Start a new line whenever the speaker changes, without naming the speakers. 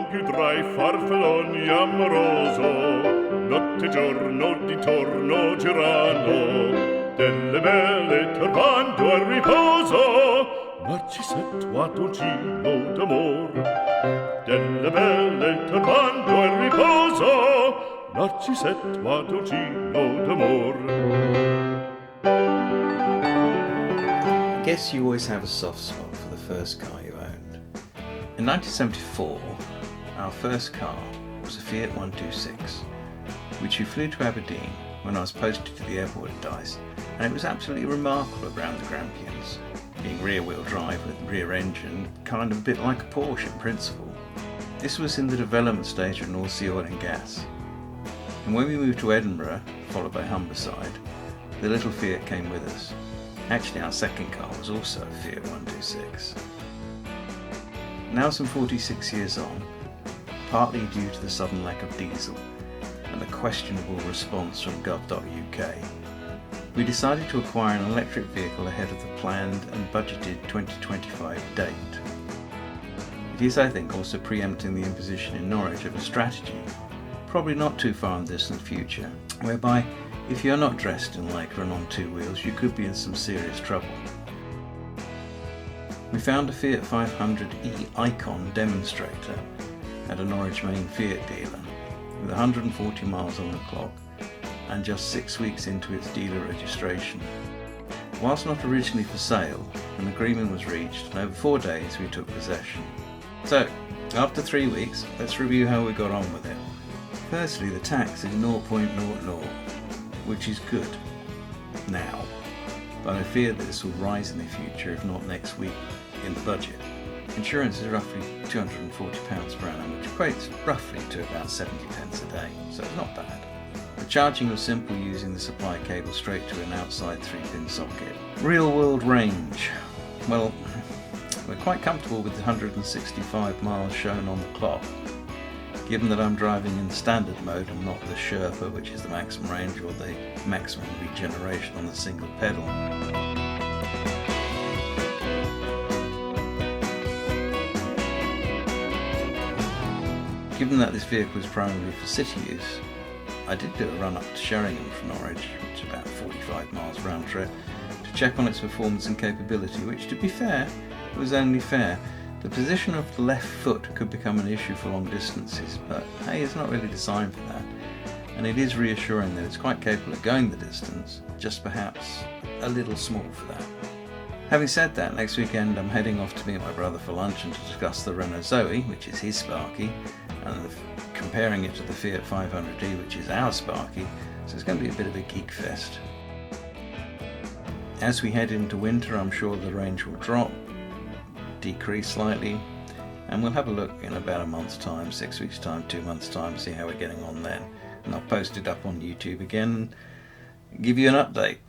non più tra i farfalloni amoroso, notte e giorno di torno girano, delle belle turbando al riposo, Narcisetto Adolgino d'amor. Delle belle turbando al riposo, Narcisetto Adolgino d'amor.
I guess you always have a soft spot for the first car you owned. In 1974, our first car was a Fiat 126, which we flew to Aberdeen when I was posted to the airport at Dice, and it was absolutely remarkable around the Grampians, being rear-wheel drive with rear engine, kind of a bit like a Porsche in principle. This was in the development stage of North Sea Oil and Gas, and when we moved to Edinburgh, followed by Humberside, the little Fiat came with us. Actually, our second car was also a Fiat 126. Now some 46 years on, partly due to the sudden lack of diesel and the questionable response from gov.uk, we decided to acquire an electric vehicle ahead of the planned and budgeted 2025 date. It is, I think, also preempting the imposition in Norwich of a strategy, probably not too far in the distant future, whereby if you're not dressed in lycra and on two wheels, you could be in some serious trouble. We found a Fiat 500e Icon demonstrator at a Norwich main Fiat dealer with 140 miles on the clock and just 6 weeks into its dealer registration. Whilst not originally for sale, an agreement was reached and over 4 days we took possession. So, after 3 weeks, let's review how we got on with it. Firstly, the tax is 0.00, which is good now, but I fear that this will rise in the future, if not next week, in the budget. Insurance is roughly £240 per annum, which equates roughly to about 70 pence a day, so it's not bad. The charging was simple, using the supply cable straight to an outside 3-pin socket. Real world range. Well, we're quite comfortable with the 165 miles shown on the clock, given that I'm driving in standard mode and not the Sherpa, which is the maximum range, or the maximum regeneration on the single pedal. Given that this vehicle is primarily for city use, I did do a run up to Sheringham from Norwich, which is about 45 miles round trip, to check on its performance and capability, which, to be fair, was only fair. The position of the left foot could become an issue for long distances, but hey, it's not really designed for that, and it is reassuring that it's quite capable of going the distance, just perhaps a little small for that. Having said that, next weekend I'm heading off to meet my brother for lunch and to discuss the Renault Zoe, which is his Sparky, and comparing it to the Fiat 500e, which is our Sparky, so it's going to be a bit of a geek fest. As we head into winter, I'm sure the range will drop, decrease slightly, and we'll have a look in about a month's time, 6 weeks time, 2 months time, see how we're getting on then, and I'll post it up on YouTube again and give you an update.